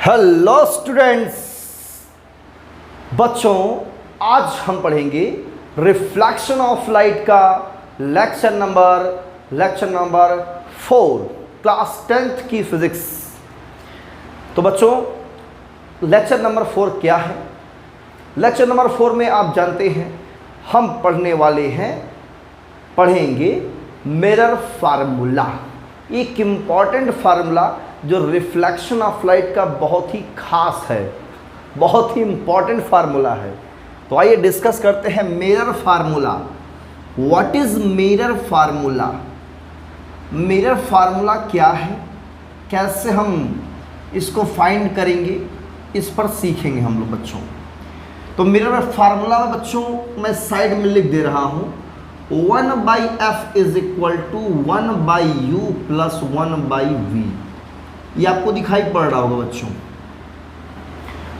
Hello students, बच्चों आज हम पढ़ेंगे रिफ्लेक्शन ऑफ लाइट का लेक्चर नंबर 4 क्लास 10th की फिजिक्स। तो बच्चों लेक्चर नंबर 4 क्या है? लेक्चर नंबर 4 में आप जानते हैं हम पढ़ेंगे मिरर फार्मूला। एक इम्पॉर्टेंट फार्मूला जो रिफ्लेक्शन ऑफ लाइट का बहुत ही खास है, बहुत ही इम्पॉर्टेंट फार्मूला है। तो आइए डिस्कस करते हैं mirror formula. What is mirror formula? Mirror formula क्या है, कैसे हम इसको फाइंड करेंगे, इस पर सीखेंगे हम लोग बच्चों। तो मिरर फार्मूला में बच्चों मैं साइड में लिख दे रहा हूँ 1/f is equal to 1/u plus 1/v। ये आपको दिखाई पड़ रहा होगा बच्चों।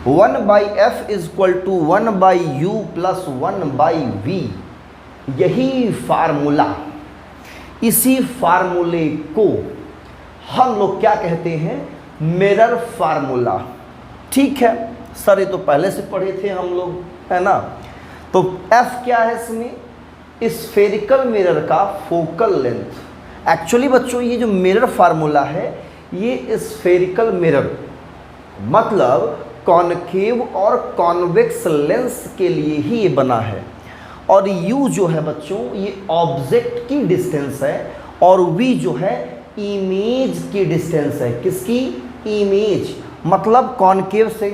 1/f is equal to 1/u plus 1/v। यही फार्मूला, इसी फार्मूले को हम लोग क्या कहते हैं? Mirror formula. ठीक है सर, ये तो पहले से पढ़े थे हम लोग, है ना। तो f क्या है इसमें? स्फेरिकल मिरर का फोकल लेंथ। एक्चुअली बच्चों ये जो मिरर फार्मूला है ये स्फेरिकल मिरर मतलब कॉनकेव और कॉन्वेक्स लेंस के लिए ही ये बना है। और u जो है बच्चों ये ऑब्जेक्ट की डिस्टेंस है और v जो है इमेज की डिस्टेंस है। किसकी? इमेज। मतलब कॉनकेव से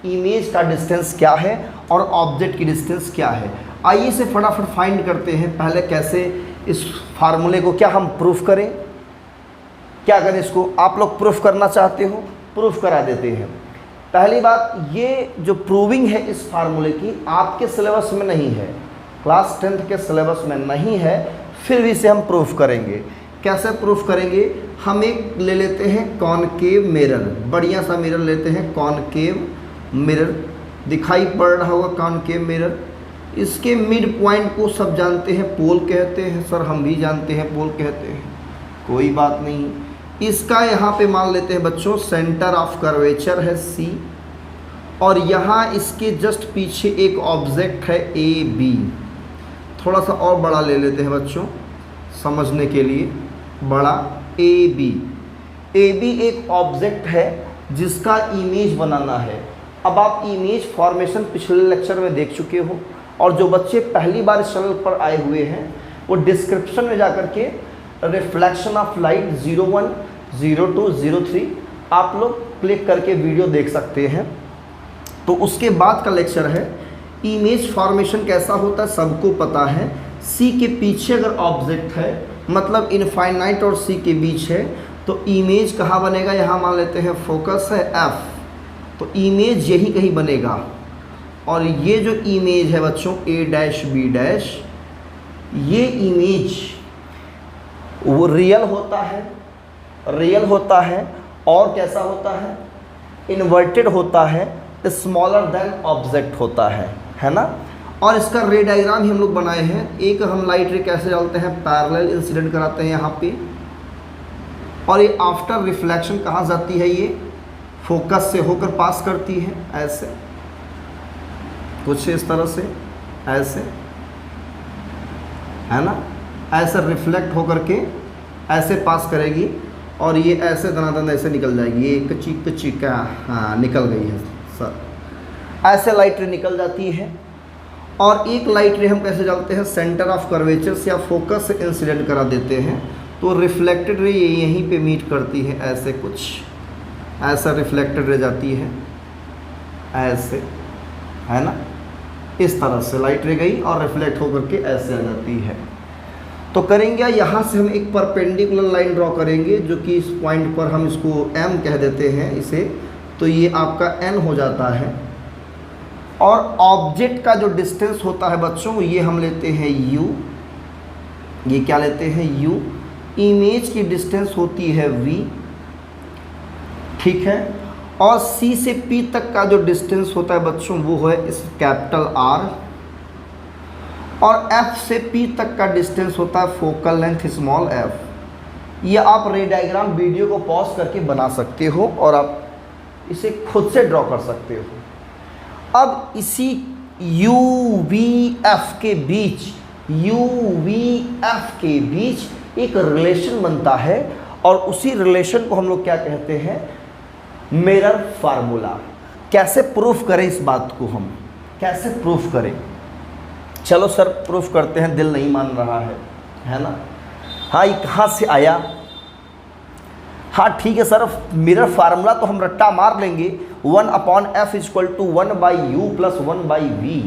इमेज का डिस्टेंस क्या है और ऑब्जेक्ट की डिस्टेंस क्या है। आइए इसे फटाफट फाइंड करते हैं। पहले कैसे इस फार्मूले को क्या हम प्रूफ करें, क्या करें इसको? आप लोग प्रूफ करना चाहते हो, प्रूफ करा देते हैं। पहली बात, ये जो प्रूविंग है इस फार्मूले की आपके सिलेबस में नहीं है, क्लास 10th के सिलेबस में नहीं है, फिर भी इसे हम प्रूफ करेंगे। कैसे प्रूफ करेंगे? हम एक ले लेते हैं कॉनकेव मिरर, बढ़िया सा मिरर लेते हैं कॉनकेव मिरर। दिखाई पड़ रहा होगा कॉनकेव मिरर। इसके मिड पॉइंट को सब जानते हैं पोल कहते हैं। सर हम भी जानते हैं पोल कहते हैं, कोई बात नहीं। इसका यहाँ पे मान लेते हैं बच्चों सेंटर ऑफ कर्वेचर है C, और यहाँ इसके जस्ट पीछे एक ऑब्जेक्ट है AB। थोड़ा सा और बड़ा ले लेते हैं बच्चों समझने के लिए, बड़ा AB एक ऑब्जेक्ट है जिसका इमेज बनाना है। अब आप इमेज फॉर्मेशन पिछले लेक्चर में देख चुके हो, और जो बच्चे पहली बार इस चैनल पर आए हुए हैं वो डिस्क्रिप्शन में जाकर के रिफ्लेक्शन ऑफ लाइट 01, 02, 03 आप लोग क्लिक करके वीडियो देख सकते हैं। तो उसके बाद का लेक्चर है इमेज फॉर्मेशन कैसा होता है, सबको पता है। C के पीछे अगर ऑब्जेक्ट है मतलब इनफाइनाइट और C के बीच है तो इमेज कहाँ बनेगा? यहाँ मान लेते हैं फोकस है F, तो इमेज यही कहीं बनेगा। और ये जो इमेज है बच्चों A', ये इमेज वो रियल होता है और कैसा होता है? इन्वर्टेड होता है, स्मॉलर देन ऑब्जेक्ट होता है ना। और इसका रे डायग्राम ही हम लोग बनाए हैं। एक हम लाइट रे कैसे डालते हैं, पैरेलल इंसिडेंट कराते हैं यहाँ पे, और ये आफ्टर रिफ्लेक्शन कहाँ जाती है? ये फोकस से होकर पास करती है, ऐसे कुछ इस तरह से, ऐसे है ना, ऐसे रिफ्लेक्ट होकर के ऐसे पास करेगी और ये ऐसे दनादन ऐसे निकल जाएगी। ये कच्ची का हाँ निकल गई है सर, ऐसे लाइट रे निकल जाती है। और एक लाइट रे हम कैसे डालते हैं? सेंटर ऑफ कर्वेचर से या फोकस से इंसिडेंट करा देते हैं, तो रिफ्लेक्टेड रे यहीं पे मीट करती है, ऐसे कुछ ऐसा रिफ्लेक्टेड रे जाती है, ऐसे है ना। इस तरह से लाइट रे गई और रिफ्लेक्ट होकर के ऐसे आ जाती है। तो करेंगे यहाँ से हम एक परपेंडिकुलर लाइन ड्रॉ करेंगे जो कि इस पॉइंट पर हम इसको M कह देते हैं इसे, तो ये आपका N हो जाता है। और ऑब्जेक्ट का जो डिस्टेंस होता है बच्चों ये हम लेते हैं U, ये क्या लेते हैं? U। इमेज की डिस्टेंस होती है V, ठीक है। और C से P तक का जो डिस्टेंस होता है बच्चों वो है इस कैपिटल R, और F से P तक का डिस्टेंस होता है फोकल लेंथ स्मॉल f। ये आप रे डायग्राम वीडियो को पॉज करके बना सकते हो और आप इसे खुद से ड्रॉ कर सकते हो। अब इसी यू वी एफ के बीच एक रिलेशन बनता है और उसी रिलेशन को हम लोग क्या कहते हैं, मिरर फार्मूला। कैसे प्रूफ करें इस बात को, हम कैसे प्रूफ करें? चलो सर प्रूफ करते हैं, दिल नहीं मान रहा है ना। हाँ, ये कहाँ से आया? हाँ ठीक है सर, मिरर फार्मूला तो हम रट्टा मार लेंगे, 1/f = 1/u + 1/v।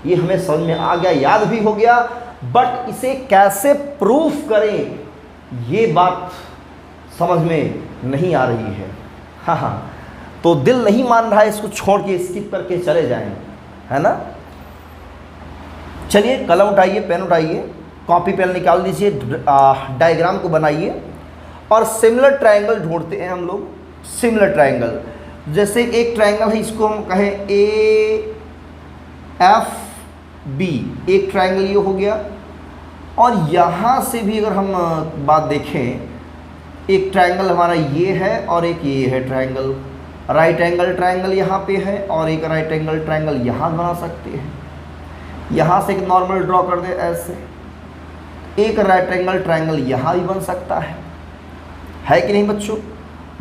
ये हमें समझ में आ गया, याद भी हो गया, बट इसे कैसे प्रूफ करें ये बात समझ में नहीं आ रही है। हाँ, तो दिल नहीं मान रहा है, इसको छोड़ के स्किप करके चले जाएं, है ना। चलिए कलम उठाइए, पेन उठाइए, कॉपी पेन निकाल दीजिए, डायग्राम को बनाइए और सिमिलर ट्रायंगल ढूंढते हैं हम लोग। सिमिलर ट्रायंगल, जैसे एक ट्रायंगल है, इसको हम कहें AFB, एक ट्रायंगल ये हो गया। और यहाँ से भी अगर हम बात देखें, एक ट्रायंगल हमारा ये है और एक ये है ट्रायंगल। राइट एंगल ट्रायंगल यहाँ पे है और एक राइट एंगल ट्रायंगल यहाँ बना सकते हैं। यहाँ से एक नॉर्मल ड्रॉ कर दे ऐसे, एक राइट एंगल ट्रायंगल यहाँ भी बन सकता है कि नहीं बच्चों?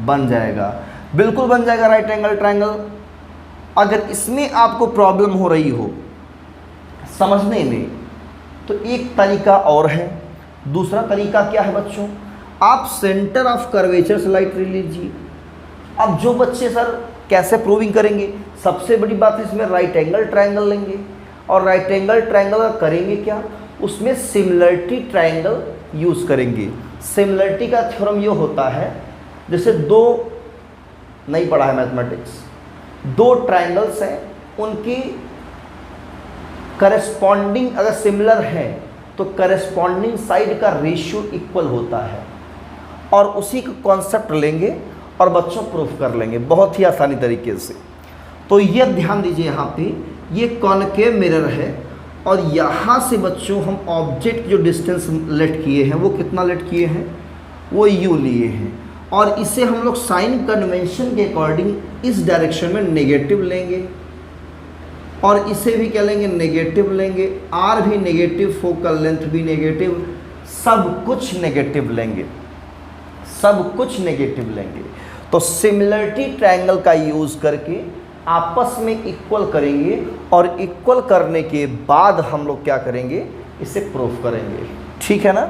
बन जाएगा, बिल्कुल बन जाएगा राइट एंगल ट्रायंगल। अगर इसमें आपको प्रॉब्लम हो रही हो समझने में, तो एक तरीका और है। दूसरा तरीका क्या है बच्चों? आप सेंटर ऑफ कर्वेचर से लाइट ले लीजिए। अब जो बच्चे सर कैसे प्रूविंग करेंगे, सबसे बड़ी बात इसमें राइट एंगल ट्रायंगल लेंगे और राइट एंगल ट्रायंगल करेंगे क्या, उसमें सिमिलरिटी ट्रायंगल यूज़ करेंगे। सिमिलरिटी का थ्योरम ये होता है, जैसे दो, नहीं पढ़ा है मैथमेटिक्स, दो ट्रायंगल्स हैं, उनकी करस्पॉन्डिंग अगर सिमिलर है तो करस्पॉन्डिंग साइड का रेशियो इक्वल होता है, और उसी का कॉन्सेप्ट लेंगे और बच्चों प्रूफ कर लेंगे बहुत ही आसानी तरीके से। तो ये ध्यान दीजिए, यहाँ पे ये कॉनकेव मिरर है और यहाँ से बच्चों हम ऑब्जेक्ट जो डिस्टेंस लेट किए हैं वो कितना लेट किए हैं, वो u लिए हैं, और इसे हम लोग साइन कन्वेंशन के अकॉर्डिंग इस डायरेक्शन में नेगेटिव लेंगे और इसे भी क्या लेंगे, नेगेटिव लेंगे। r भी नेगेटिव, फोकल लेंथ भी नेगेटिव, सब कुछ नेगेटिव लेंगे, सब कुछ नेगेटिव लेंगे। तो सिमिलरिटी ट्रायंगल का यूज़ करके आपस में इक्वल करेंगे और इक्वल करने के बाद हम लोग क्या करेंगे, इसे प्रूफ करेंगे। ठीक है ना।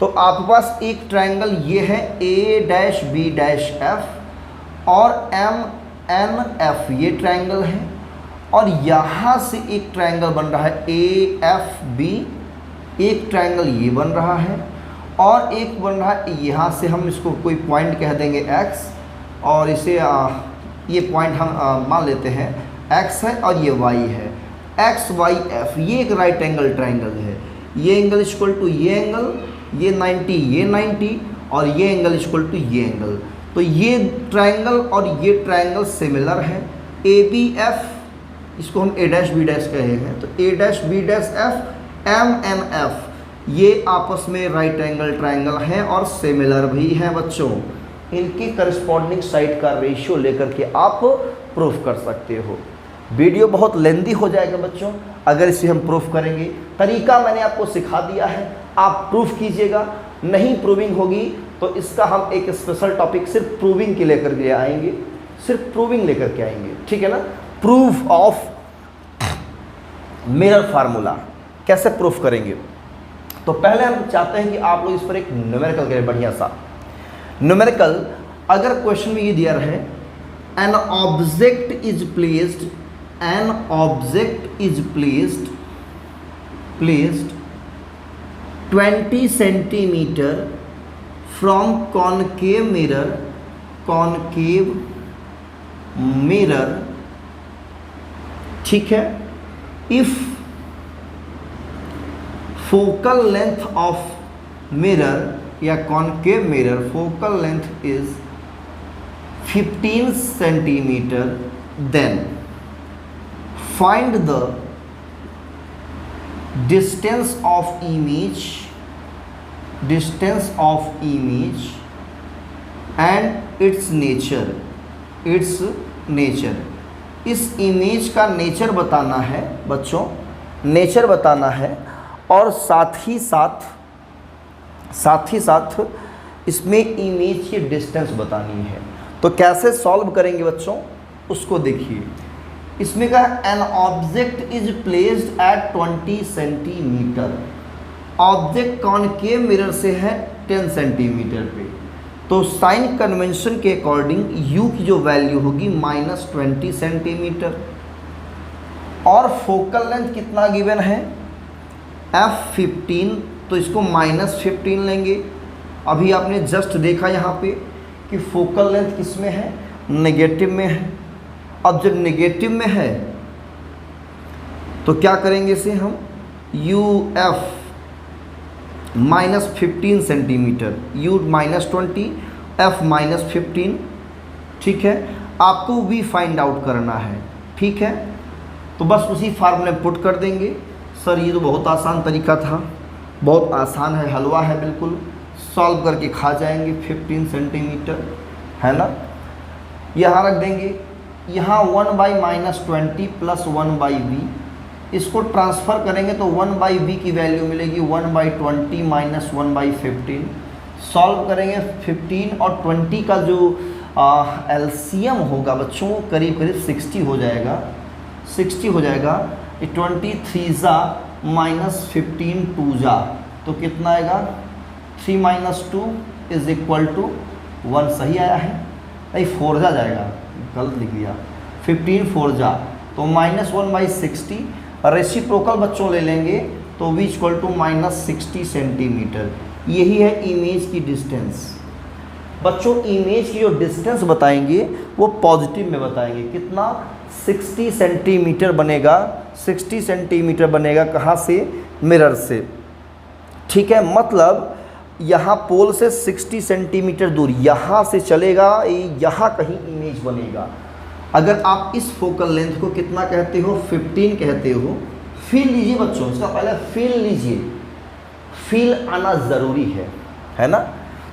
तो आपके पास एक ट्रायंगल ये है A-B-F और MNF, ये ट्रायंगल है, और यहाँ से एक ट्रायंगल बन रहा है AFB, एक ट्रायंगल ये बन रहा है और एक बन रहा है यहाँ से, हम इसको कोई पॉइंट कह देंगे X, और इसे ये पॉइंट हम मान लेते हैं X है और ये Y है, XYF। ये एक राइट एंगल ट्रायंगल है, ये एंगल इक्वल टू ये एंगल, ये 90, ये 90, और ये एंगल इक्वल टू ये एंगल। तो ये ट्रायंगल और ये ट्रायंगल सिमिलर है। ABF, इसको हम A-B' कहे हैं, तो A-B', MNF, ये आपस में राइट एंगल ट्रायंगल हैं और सिमिलर भी हैं बच्चों। इनकी करस्पॉन्डिंग साइड का रेशियो लेकर के आप प्रूफ कर सकते हो। वीडियो बहुत लेंदी हो जाएगा बच्चों अगर इसे हम प्रूफ करेंगे। तरीका मैंने आपको सिखा दिया है, आप प्रूफ कीजिएगा। नहीं प्रूविंग होगी तो इसका हम एक स्पेशल टॉपिक सिर्फ प्रूविंग के लेकर के आएंगे, सिर्फ प्रूविंग लेकर के आएंगे। ठीक है ना। प्रूफ ऑफ मिरर फार्मूला कैसे प्रूफ करेंगे, तो पहले हम चाहते हैं कि आप लोग इस पर एक न्यूमेरिकल करें, बढ़िया सा न्यूमेरिकल। अगर क्वेश्चन में ये दिया रहे, an object is placed 20 centimetre from concave mirror, ठीक है। If focal length of mirror या concave mirror focal length is 15 centimetre, then find the distance of image and its nature its nature. इस image का nature बताना है बच्चों, nature बताना है, और साथ ही साथ इसमें इमेज की डिस्टेंस बतानी है। तो कैसे सॉल्व करेंगे बच्चों, उसको देखिए। इसमें कहा N object is placed at 20 centimetre. Object concave mirror से है 10 सेंटीमीटर पे, तो साइन कन्वेंशन के अकॉर्डिंग u की जो वैल्यू होगी -20 सेंटीमीटर। और फोकल लेंथ कितना गिवन है, f15, तो इसको -15 लेंगे। अभी आपने जस्ट देखा यहाँ पे कि फोकल लेंथ किस में है, नेगेटिव में है। अब जब नेगेटिव में है तो क्या करेंगे इसे हम, UF -15 सेंटीमीटर, U -20, F -15, ठीक है। आपको V फाइंड आउट करना है, ठीक है। तो बस उसी फार्मूले में पुट कर देंगे। सर ये तो बहुत आसान तरीका था, बहुत आसान है, हलवा है बिल्कुल, सॉल्व करके खा जाएंगे। 15 सेंटीमीटर है ना, यहाँ रख देंगे। यहाँ 1/-20 + 1/v, इसको ट्रांसफ़र करेंगे तो 1/v की वैल्यू मिलेगी 1/20 - 1/15। सॉल्व करेंगे 15 और 20 का जो एलसीएम होगा बच्चों, करीब 60 हो जाएगा, 60 हो जाएगा। 23 जा -15 2 जा, तो कितना आएगा, 3 - 2 = 1। सही आया है, नहीं 4 जा जाएगा, गलत लिख दिया। 15 4 जा, तो -1/60। रेसिप्रोकल बच्चों ले लेंगे तो v = -60 सेंटीमीटर। यही है इमेज की डिस्टेंस। बच्चों इमेज की जो डिस्टेंस बताएंगे वो पॉजिटिव में बताएंगे। कितना, 60 सेंटीमीटर बनेगा। 60 सेंटीमीटर बनेगा कहाँ से, मिरर से, ठीक है। मतलब यहाँ पोल से 60 सेंटीमीटर दूर, यहाँ से चलेगा, यहाँ कहीं इमेज बनेगा। अगर आप इस फोकल लेंथ को कितना कहते हो, 15 कहते हो। फील लीजिए बच्चों, इसका पहले फील लीजिए, फील आना ज़रूरी है ना।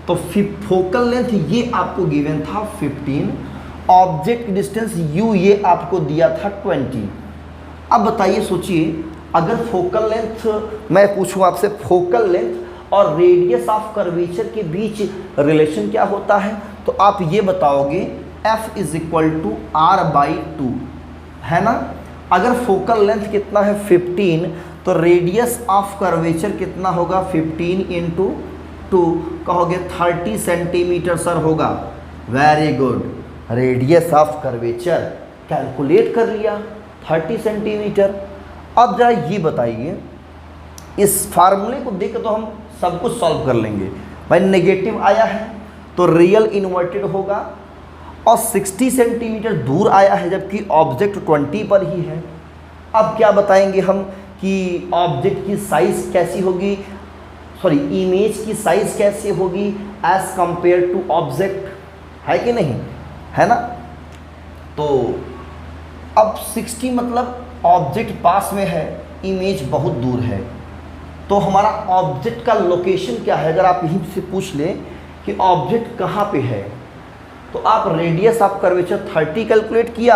तो फोकल लेंथ ये आपको गिवन था 15, ऑब्जेक्ट डिस्टेंस u ये आपको दिया था 20। अब बताइए, सोचिए, अगर फोकल लेंथ, मैं पूछूं आपसे, फोकल लेंथ और रेडियस ऑफ कर्वेचर के बीच रिलेशन क्या होता है, तो आप ये बताओगे F = R/2, है ना। अगर फोकल लेंथ कितना है 15, तो रेडियस ऑफ कर्वेचर कितना होगा, 15 × 2, कहोगे 30 सेंटीमीटर सर होगा। Very good, radius of curvature calculate कर लिया, 30 सेंटीमीटर। अब जरा ये बताइए, इस फार्मूले को देख तो हम सब कुछ सॉल्व कर लेंगे। भाई नेगेटिव आया है तो रियल इन्वर्टेड होगा, और 60 सेंटीमीटर दूर आया है जबकि ऑब्जेक्ट 20 पर ही है। अब क्या बताएंगे हम कि ऑब्जेक्ट की साइज़ कैसी होगी, सॉरी इमेज की साइज़ कैसी होगी एज़ कंपेयर टू ऑब्जेक्ट, है कि नहीं, है ना। तो अब 60 मतलब ऑब्जेक्ट पास में है, इमेज बहुत दूर है, तो हमारा ऑब्जेक्ट का लोकेशन क्या है। अगर आप यहीं से पूछ लें कि ऑब्जेक्ट कहाँ पे है, तो आप रेडियस ऑफ कर्वेचर 30 कैलकुलेट किया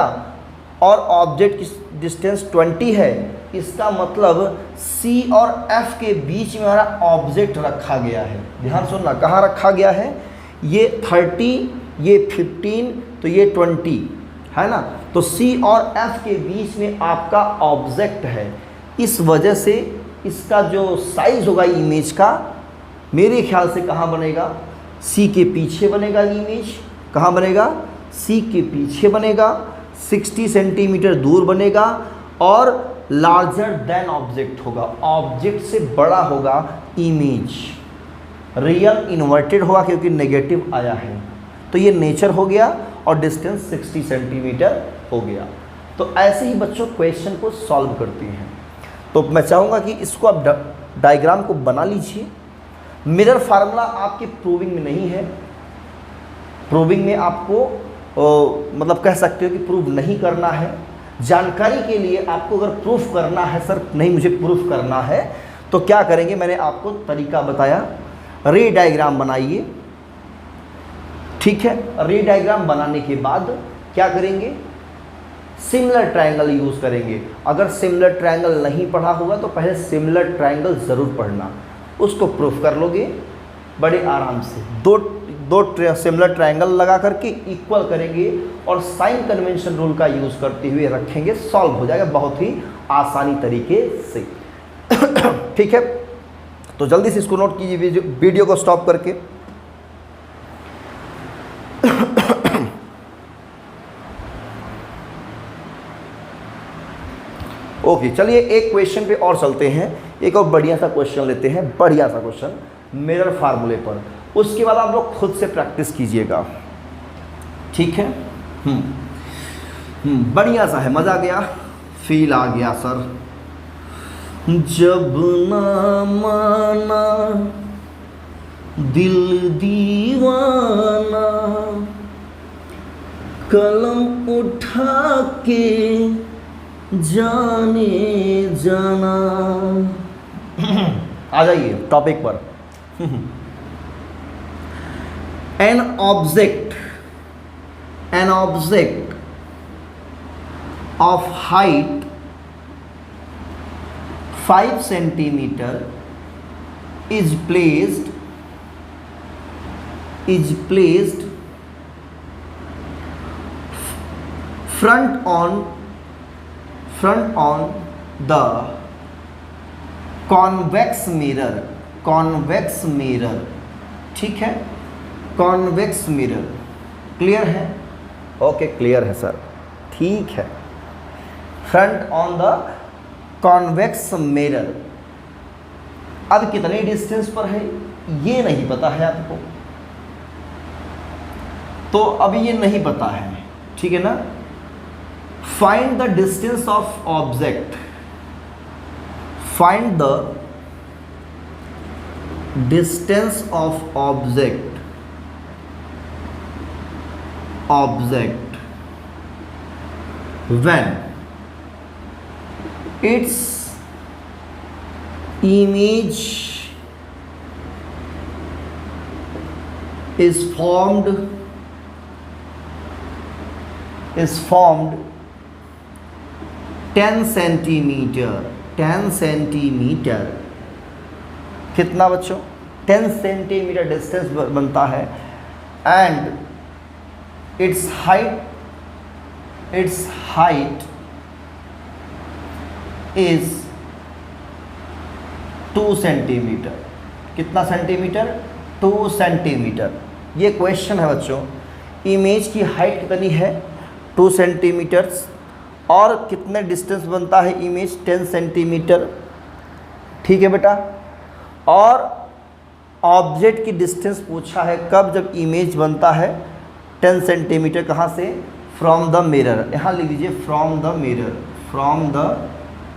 और ऑब्जेक्ट की डिस्टेंस 20 है, इसका मतलब C और F के बीच में हमारा ऑब्जेक्ट रखा गया है। ध्यान सुनना, कहाँ रखा गया है, ये 30, ये 15, तो ये 20, है ना। तो C और F के बीच में आपका ऑब्जेक्ट है। इस वजह से इसका जो साइज होगा इमेज का, मेरे ख्याल से कहाँ बनेगा, C के पीछे बनेगा इमेज। कहाँ बनेगा, C के पीछे बनेगा, 60 सेंटीमीटर दूर बनेगा और लार्जर देन ऑब्जेक्ट होगा, ऑब्जेक्ट से बड़ा होगा इमेज। रियल इन्वर्टेड होगा क्योंकि नेगेटिव आया है। तो ये नेचर हो गया और डिस्टेंस 60 सेंटीमीटर हो गया। तो ऐसे ही बच्चों क्वेश्चन को सॉल्व करते हैं। तो मैं चाहूँगा कि इसको आप डायग्राम को बना लीजिए। मिरर फार्मूला आपके प्रूविंग में नहीं है, प्रूविंग में आपको मतलब कह सकते हो कि प्रूव नहीं करना है। जानकारी के लिए आपको अगर प्रूफ करना है, सर नहीं मुझे प्रूफ करना है, तो क्या करेंगे, मैंने आपको तरीका बताया, रे डायग्राम बनाइए, ठीक है। रे डायग्राम बनाने के बाद क्या करेंगे, सिमिलर ट्रायंगल यूज़ करेंगे। अगर सिमिलर ट्रायंगल नहीं पढ़ा होगा तो पहले सिमिलर ट्रायंगल ज़रूर पढ़ना, उसको प्रूफ कर लोगे बड़े आराम से। दो सिमिलर ट्रायंगल लगा करके इक्वल करेंगे और साइन कन्वेंशन रूल का यूज़ करते हुए रखेंगे, सॉल्व हो जाएगा बहुत ही आसानी तरीके से। ठीक है, तो जल्दी से इसको नोट कीजिए वीडियो को स्टॉप करके। ओके, चलिए एक क्वेश्चन पे और चलते हैं। एक और बढ़िया सा क्वेश्चन लेते हैं, बढ़िया सा क्वेश्चन मिरर फार्मूले पर। उसके बाद आप लोग खुद से प्रैक्टिस कीजिएगा, ठीक है। बढ़िया सा है, मज़ा आ गया, फील आ गया सर। जब ना माना दिल दीवाना, कलम उठा के जाने जाना। आ जाइए टॉपिक पर। An object of height 5 centimeter is placed front on the convex mirror, ठीक है, कॉन्वेक्स मिरर। क्लियर है? ओके, क्लियर है सर, ठीक है। Front on the convex mirror. अब कितने डिस्टेंस पर है ये नहीं पता है आपको, तो अब ये नहीं पता है, ठीक है ना। Find the distance of object, find the distance of object when its image is formed 10 centimetre. कितना बच्चों? 10 सेंटीमीटर डिस्टेंस बनता है। And its height is 2 centimetre. कितना सेंटीमीटर? 2 सेंटीमीटर। ये क्वेश्चन है बच्चों। इमेज की हाइट कितनी है? 2 सेंटीमीटर्स। और कितने डिस्टेंस बनता है इमेज? 10 सेंटीमीटर। ठीक है बेटा। और ऑब्जेक्ट की डिस्टेंस पूछा है कब? जब इमेज बनता है 10 सेंटीमीटर। कहाँ से? From the mirror. यहाँ लिख दीजिए फ्रॉम द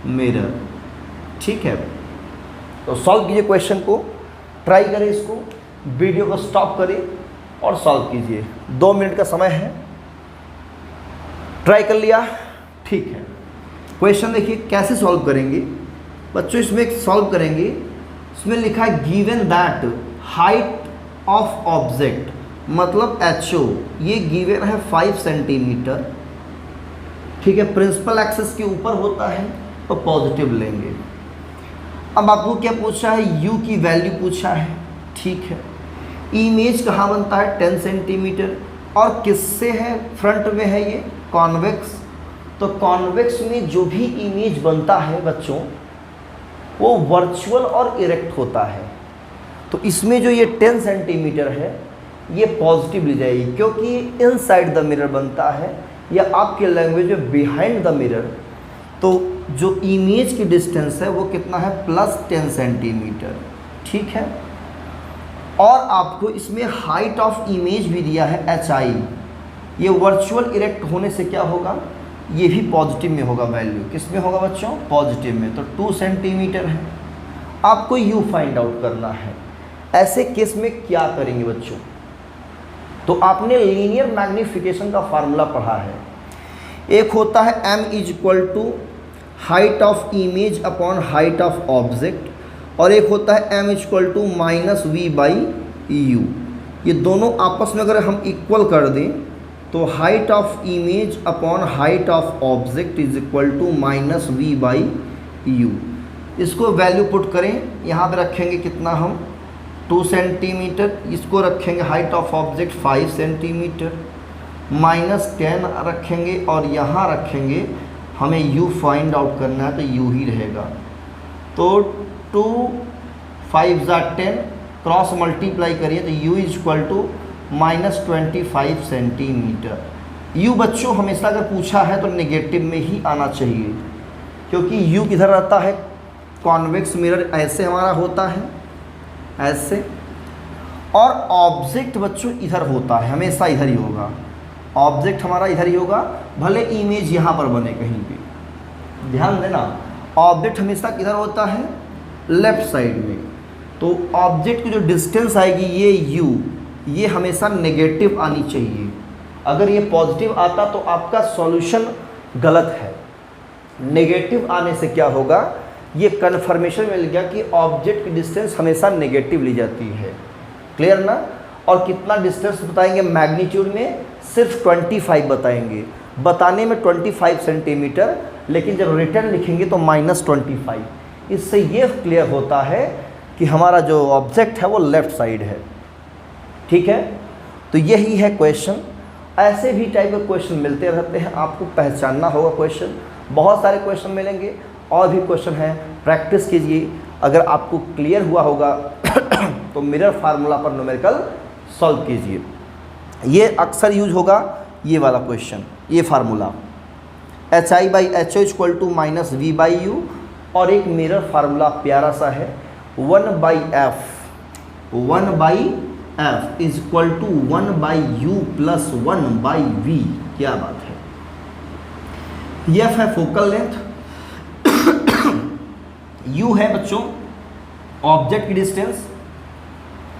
मिरर, ठीक है। तो सॉल्व कीजिए क्वेश्चन को, ट्राई करें इसको, वीडियो को स्टॉप करें और सॉल्व कीजिए। 2 मिनट का समय है। ट्राई कर लिया? ठीक है। क्वेश्चन देखिए कैसे सॉल्व करेंगे बच्चों। इसमें एक सॉल्व करेंगे, इसमें लिखा है given that height of object, मतलब HO ये गिवन है 5 सेंटीमीटर, ठीक है। प्रिंसिपल एक्सिस के ऊपर होता है तो पॉजिटिव लेंगे। अब आपको क्या पूछा है? U की वैल्यू पूछा है, ठीक है। इमेज कहाँ बनता है? 10 सेंटीमीटर। और किससे है? फ्रंट में है ये कॉन्वेक्स। तो कॉन्वेक्स में जो भी इमेज बनता है बच्चों वो वर्चुअल और इरेक्ट होता है। तो इसमें जो ये 10 सेंटीमीटर है ये पॉजिटिव ली जाएगी, क्योंकि इनसाइड द मिरर बनता है, या आपके लैंग्वेज में बिहाइंड द मिरर। तो जो इमेज की डिस्टेंस है वो कितना है? +10 सेंटीमीटर, ठीक है। और आपको इसमें हाइट ऑफ इमेज भी दिया है HI। ये वर्चुअल इरेक्ट होने से क्या होगा? ये भी पॉजिटिव में होगा वैल्यू। किस में होगा बच्चों? पॉजिटिव में। तो 2 सेंटीमीटर है। आपको U फाइंड आउट करना है। ऐसे केस में क्या करेंगे बच्चों? तो आपने लीनियर मैग्नीफिकेशन का फार्मूला पढ़ा है। एक होता है M = height of image upon height of object, और एक होता है M = -V/U। ये दोनों आपस में अगर हम इक्वल कर दें तो height of image upon height of object is equal to minus v by u. इसको वैल्यू पुट करें, यहाँ पे रखेंगे कितना हम 2 सेंटीमीटर, इसको रखेंगे हाइट ऑफ ऑब्जेक्ट 5 सेंटीमीटर, -10 रखेंगे और यहाँ रखेंगे, हमें u फाइंड आउट करना है तो u ही रहेगा। तो 2 5 10 क्रॉस मल्टीप्लाई करिए तो u is equal to -25 centimetre. u बच्चों हमेशा अगर पूछा है तो नेगेटिव में ही आना चाहिए, क्योंकि u किधर रहता है, कॉन्वेक्स मिरर ऐसे हमारा होता है, ऐसे, और ऑब्जेक्ट बच्चों इधर होता है, हमेशा इधर ही होगा, ऑब्जेक्ट हमारा इधर ही होगा, भले इमेज यहाँ पर बने कहीं पे। ध्यान देना, ऑब्जेक्ट हमेशा किधर होता है, लेफ्ट साइड में। तो ऑब्जेक्ट की जो डिस्टेंस आएगी ये u, ये हमेशा नेगेटिव आनी चाहिए। अगर ये पॉजिटिव आता तो आपका सॉल्यूशन गलत है। नेगेटिव आने से क्या होगा, ये कन्फर्मेशन मिल गया कि ऑब्जेक्ट की डिस्टेंस हमेशा नेगेटिव ली जाती है। क्लियर ना। और कितना डिस्टेंस बताएंगे, मैग्नीट्यूड में सिर्फ 25 बताएंगे, बताने में 25 सेंटीमीटर, लेकिन जब रिटर्न लिखेंगे तो -25। इससे ये क्लियर होता है कि हमारा जो ऑब्जेक्ट है वो लेफ्ट साइड है। ठीक है, तो यही है क्वेश्चन। ऐसे भी टाइप के क्वेश्चन मिलते रहते हैं, आपको पहचानना होगा क्वेश्चन। बहुत सारे क्वेश्चन मिलेंगे, और भी क्वेश्चन है, प्रैक्टिस कीजिए। अगर आपको क्लियर हुआ होगा तो मिरर फार्मूला पर न्यूमेरिकल सॉल्व कीजिए। ये अक्सर यूज होगा ये वाला क्वेश्चन, ये formula HI/HO equal to -V/U। और एक मिरर फार्मूला प्यारा सा है 1/F is equal to 1/U plus 1/V। क्या बात है। F है फोकल लेंथ, U है बच्चों ऑब्जेक्ट की डिस्टेंस,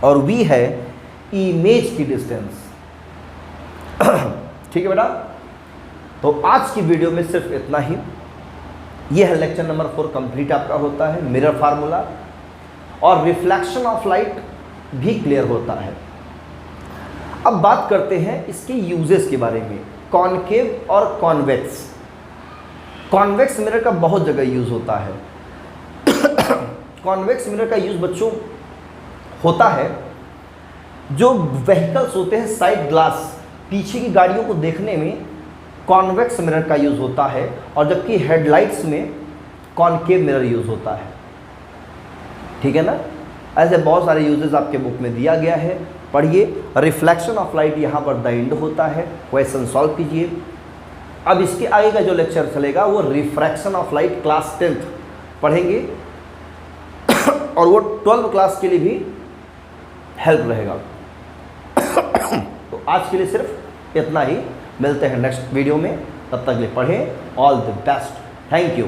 और V है इमेज की डिस्टेंस। ठीक है बेटा, तो आज की वीडियो में सिर्फ इतना ही। यह है लेक्चर नंबर 4 कंप्लीट आपका होता है। मिरर फार्मूला और रिफ्लेक्शन ऑफ लाइट भी क्लियर होता है। अब बात करते हैं इसके यूजेस के बारे में, कॉनकेव और कॉन्वेक्स। कॉन्वेक्स मिरर का बहुत जगह यूज होता है। कॉन्वेक्स मिरर का यूज बच्चों होता है, जो व्हीकल्स होते हैं साइड ग्लास, पीछे की गाड़ियों को देखने में कॉन्वेक्स मिरर का यूज होता है, और जबकि हेडलाइट्स में कॉनकेव मिरर यूज होता है। ठीक है ना। ऐसे बहुत सारे यूजेस आपके बुक में दिया गया है, पढ़िए। रिफ्लेक्शन ऑफ लाइट यहाँ पर द एंड होता है, क्वेश्चन सॉल्व कीजिए। अब इसके आगे का जो लेक्चर चलेगा वो refraction of light class 10th पढ़ेंगे, और वो 12th क्लास के लिए भी हेल्प रहेगा। तो आज के लिए सिर्फ इतना ही, मिलते हैं नेक्स्ट वीडियो में, तब तक के लिए पढ़ें। All the best, thank you.